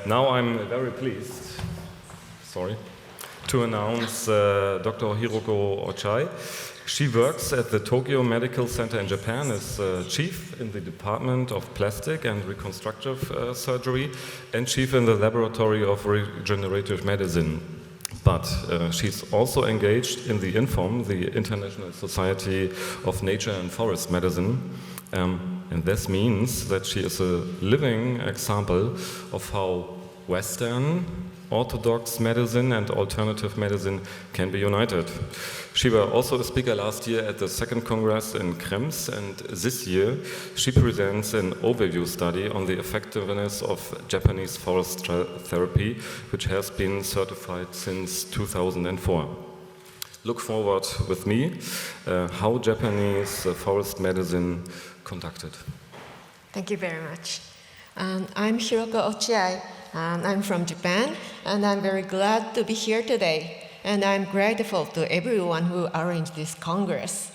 Now I'm very pleased, to announce Dr. Hiroko Ochiai. She works at the Tokyo Medical Center in Japan as chief in the Department of Plastic and Reconstructive Surgery and chief in the Laboratory of Regenerative Medicine. But she's also engaged in the INFOM, the International Society of Nature and Forest Medicine. And this means that she is a living example of how Western, orthodox medicine and alternative medicine can be united. She was also a speaker last year at the second Congress in Krems, and this year she presents an overview study on the effectiveness of Japanese forest therapy, which has been certified since 2004. Look forward with me how Japanese forest medicine conducted. Thank you very much. I'm Hiroko Ochiai. I'm from Japan, and I'm very glad to be here today. And I'm grateful to everyone who arranged this Congress.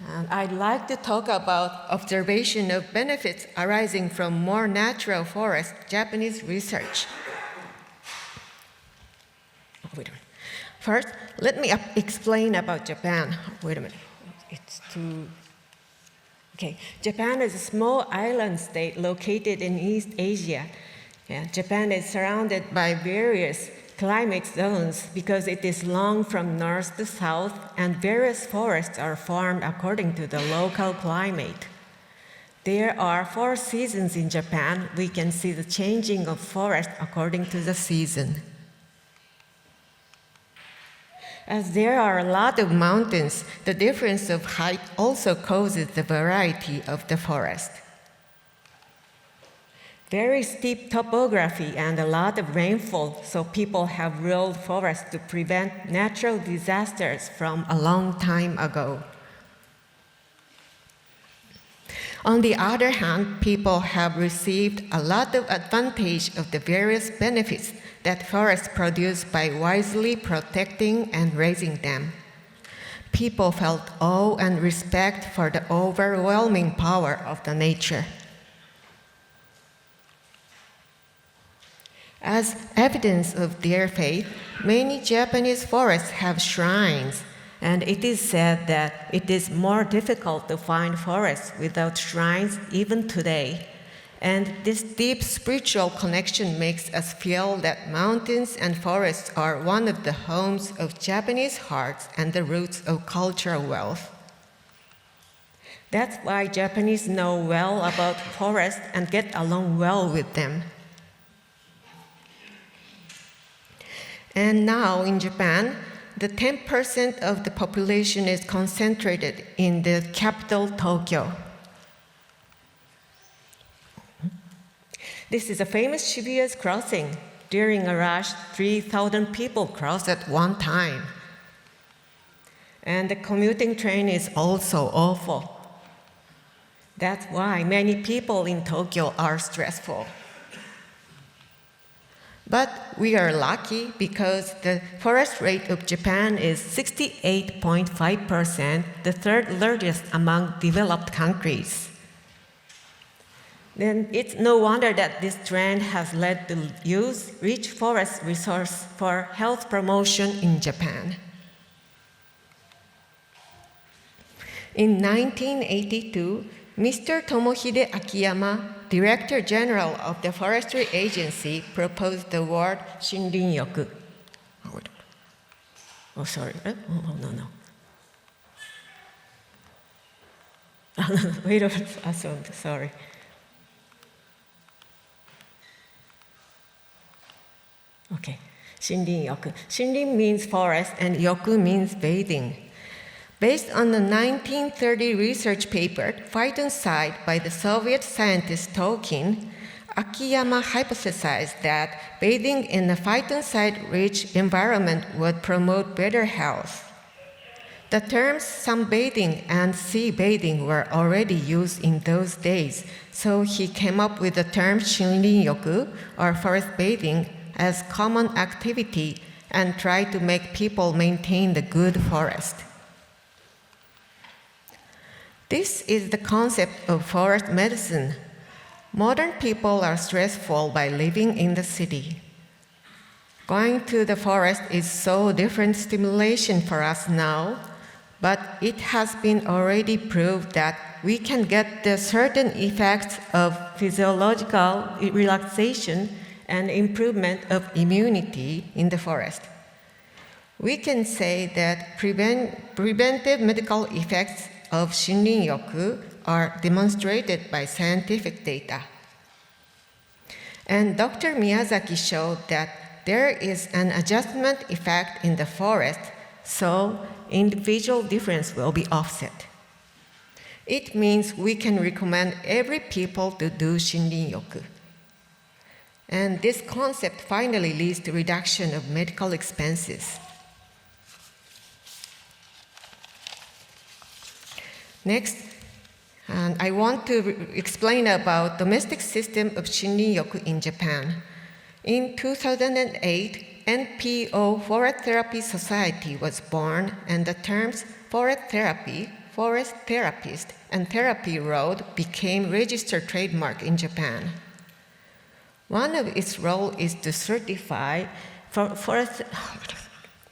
And I'd like to talk about observation of benefits arising from more natural forest Japanese research. Wait a minute. First, let me explain about Japan. Wait a minute. It's too... Okay, Japan is a small island state located in East Asia. Japan is surrounded by various climate zones because it is long from north to south, and various forests are formed according to the local climate. There are 4 seasons in Japan. We can see the changing of forest according to the season. As there are a lot of mountains, the difference of height also causes the variety of the forest. Very steep topography and a lot of rainfall, so people have ruled forests to prevent natural disasters from a long time ago. On the other hand, people have received a lot of advantage of the various benefits that forests produce by wisely protecting and raising them. People felt awe and respect for the overwhelming power of the nature. As evidence of their faith, many Japanese forests have shrines, and it is said that it is more difficult to find forests without shrines even today. And this deep spiritual connection makes us feel that mountains and forests are one of the homes of Japanese hearts and the roots of cultural wealth. That's why Japanese know well about forests and get along well with them. And now in Japan, the 10% of the population is concentrated in the capital, Tokyo. This is a famous Shibuya's crossing. During a rush, 3,000 people cross at one time. And the commuting train is also awful. That's why many people in Tokyo are stressful. But we are lucky because the forest rate of Japan is 68.5%, the third largest among developed countries. Then it's no wonder that this trend has led to use rich forest resource for health promotion in Japan. In 1982, Mr. Tomohide Akiyama, Director General of the Forestry Agency, proposed the word Shinrin-yoku. Oh, sorry. No. Wait a minute. Sorry. Okay. Shinrin-yoku. Shinrin means forest, and yoku means bathing. Based on a 1930 research paper, phytoncide, by the Soviet scientist Tolkien, Akiyama hypothesized that bathing in a phytoncide-rich environment would promote better health. The terms sunbathing and sea bathing were already used in those days, so he came up with the term Shinrin-yoku, or forest bathing, as common activity and tried to make people maintain the good forest. This is the concept of forest medicine. Modern people are stressful by living in the city. Going to the forest is so different stimulation for us now, but it has been already proved that we can get the certain effects of physiological relaxation and improvement of immunity in the forest. We can say that preventive medical effects of Shinrin-yoku are demonstrated by scientific data. And Dr. Miyazaki showed that there is an adjustment effect in the forest, so individual difference will be offset. It means we can recommend every people to do Shinrin-yoku. And this concept finally leads to reduction of medical expenses. Next, I want to explain about domestic system of Shinrin-yoku in Japan. In 2008, NPO Forest Therapy Society was born, and the terms forest therapy, forest therapist, and therapy road became registered trademark in Japan. One of its roles is to certify forest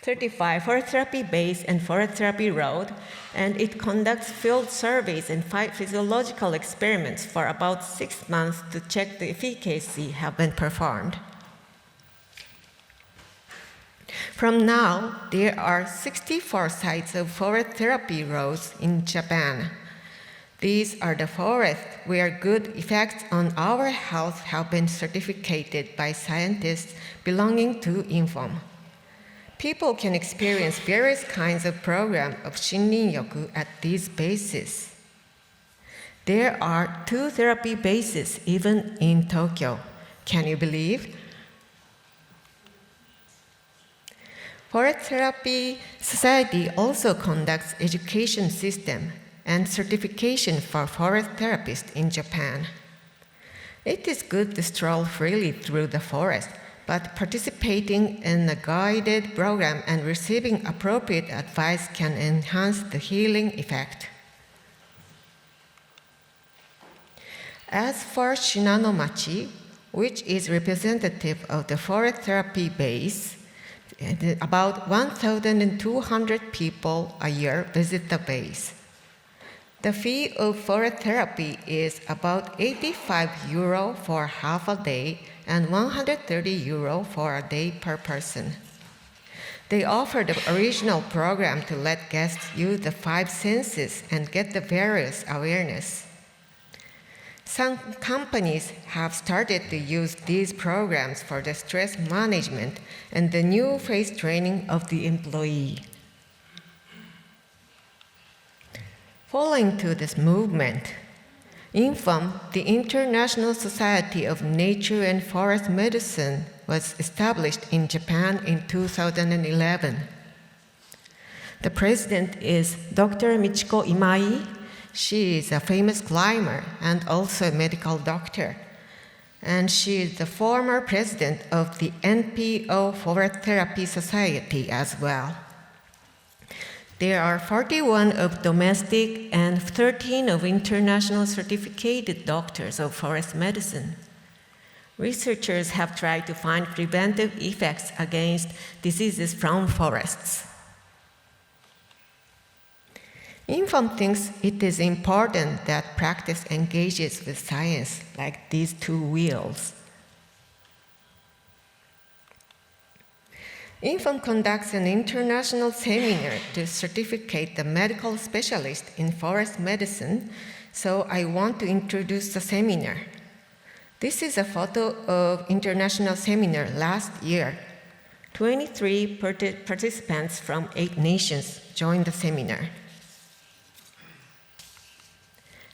therapy base and forest therapy road, and it conducts field surveys and physiological experiments for about 6 months to check the efficacy have been performed. From now, there are 64 sites of forest therapy roads in Japan. These are the forests where good effects on our health have been certificated by scientists belonging to INFOM. People can experience various kinds of programs of Shinrin-yoku at these bases. There are 2 therapy bases even in Tokyo. Can you believe? Forest Therapy Society also conducts education system and certification for forest therapists in Japan. It is good to stroll freely through the forest, but participating in a guided program and receiving appropriate advice can enhance the healing effect. As for Shinanomachi, which is representative of the forest therapy base, about 1,200 people a year visit the base. The fee of forest therapy is about 85 euro for half a day and 130 euro for a day per person. They offer the original program to let guests use the 5 senses and get the various awareness. Some companies have started to use these programs for the stress management and the new phase training of the employee. Following to this movement, INFOM, the International Society of Nature and Forest Medicine, was established in Japan in 2011. The president is Dr. Michiko Imai. She is a famous climber and also a medical doctor. And she is the former president of the NPO Forest Therapy Society as well. There are 41 of domestic and 13 of international certificated doctors of forest medicine. Researchers have tried to find preventive effects against diseases from forests. INFOM thinks it is important that practice engages with science, like these 2 wheels. INFOM conducts an international seminar to certificate the medical specialist in forest medicine, so I want to introduce the seminar. This is a photo of international seminar last year. 23 participants from 8 nations joined the seminar.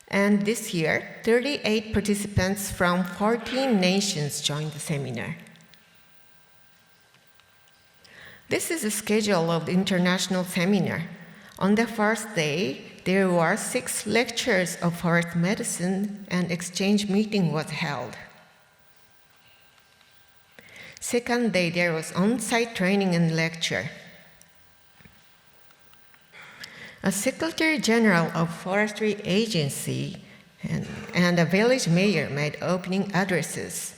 And this year, 38 participants from 14 nations joined the seminar. This is the schedule of the international seminar. On the first day, there were 6 lectures of forest medicine and exchange meeting was held. Second day, there was on-site training and lecture. A Secretary General of Forestry Agency and the village mayor made opening addresses.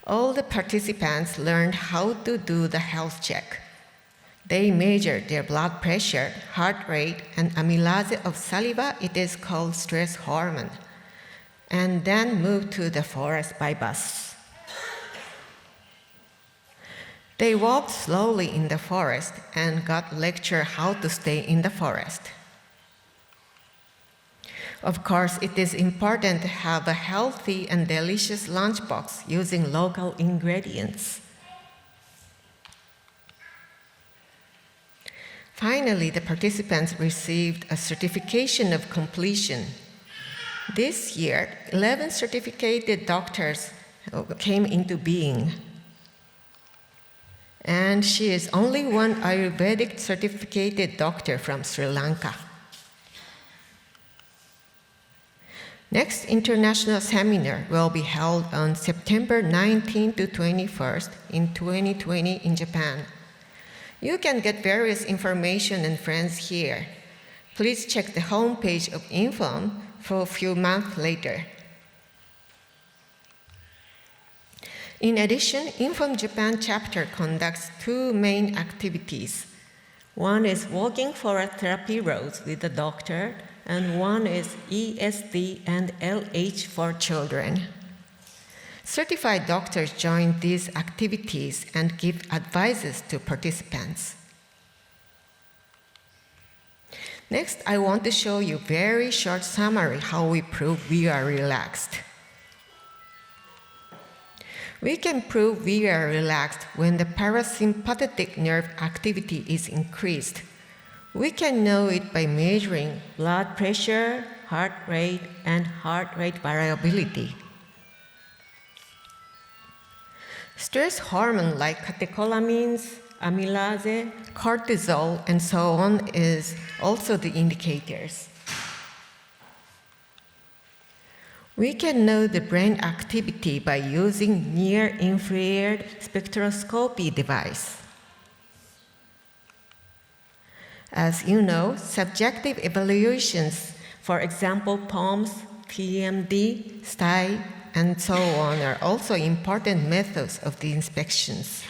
All the participants learned how to do the health check. They measured their blood pressure, heart rate, and amylase of saliva, it is called stress hormone, and then moved to the forest by bus. They walked slowly in the forest and got lectured how to stay in the forest. Of course, it is important to have a healthy and delicious lunchbox using local ingredients. Finally, the participants received a certification of completion. This year, 11 certificated doctors came into being. And she is only one Ayurvedic certificated doctor from Sri Lanka. Next international seminar will be held on September 19 to 21st in 2020 in Japan. You can get various information and friends here. Please check the homepage of INFOM for a few months later. In addition, INFOM Japan chapter conducts two main activities. One is walking forest therapy roads with the doctor, and one is ESD and LH for children. Certified doctors join these activities and give advices to participants. Next, I want to show you a very short summary how we prove we are relaxed. We can prove we are relaxed when the parasympathetic nerve activity is increased. We can know it by measuring blood pressure, heart rate, and heart rate variability. Stress hormone like catecholamines, amylase, cortisol, and so on is also the indicators. We can know the brain activity by using near-infrared spectroscopy device. As you know, subjective evaluations, for example, POMS, TMD, STAI, and so on, are also important methods of the inspections.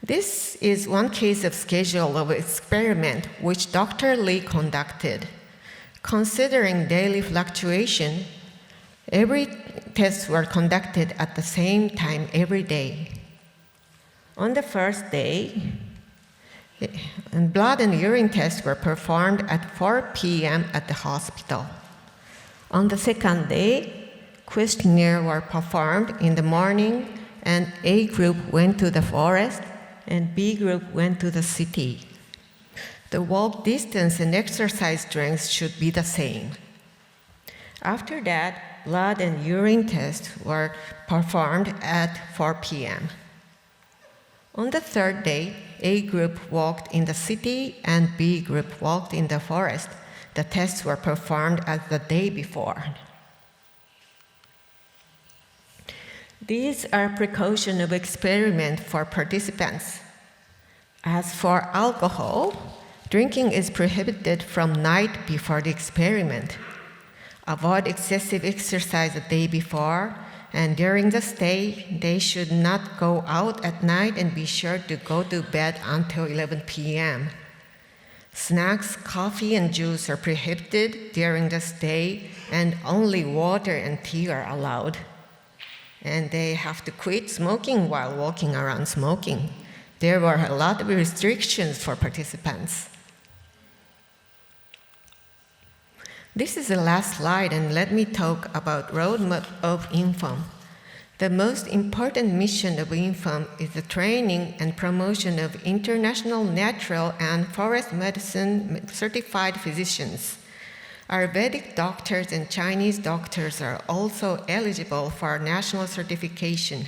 This is one case of schedule of experiment which Dr. Lee conducted. Considering daily fluctuation, every tests were conducted at the same time every day. On the first day, blood and urine tests were performed at 4 p.m. at the hospital. On the second day, questionnaires were performed in the morning, and A group went to the forest, and B group went to the city. The walk distance and exercise strength should be the same. After that, blood and urine tests were performed at 4 p.m. On the third day, A group walked in the city and B group walked in the forest. The tests were performed as the day before. These are precautions of experiment for participants. As for alcohol, drinking is prohibited from night before the experiment. Avoid excessive exercise the day before, and during the stay, they should not go out at night and be sure to go to bed until 11 p.m. Snacks, coffee, and juice are prohibited during the stay, and only water and tea are allowed. And they have to quit smoking while walking around smoking. There were a lot of restrictions for participants. This is the last slide, and let me talk about roadmap of INFOM. The most important mission of INFOM is the training and promotion of international natural and forest medicine certified physicians. Ayurvedic doctors and Chinese doctors are also eligible for national certification.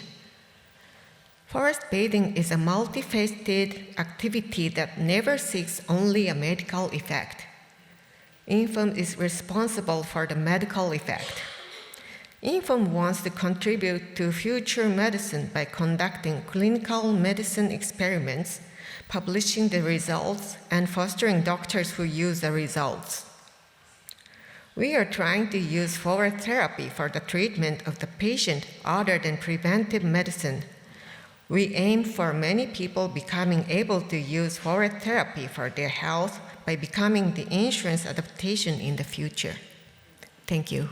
Forest bathing is a multifaceted activity that never seeks only a medical effect. INFOM is responsible for the medical effect. INFOM wants to contribute to future medicine by conducting clinical medicine experiments, publishing the results, and fostering doctors who use the results. We are trying to use forest therapy for the treatment of the patient other than preventive medicine. We aim for many people becoming able to use forest therapy for their health by becoming the insurance adaptation in the future. Thank you.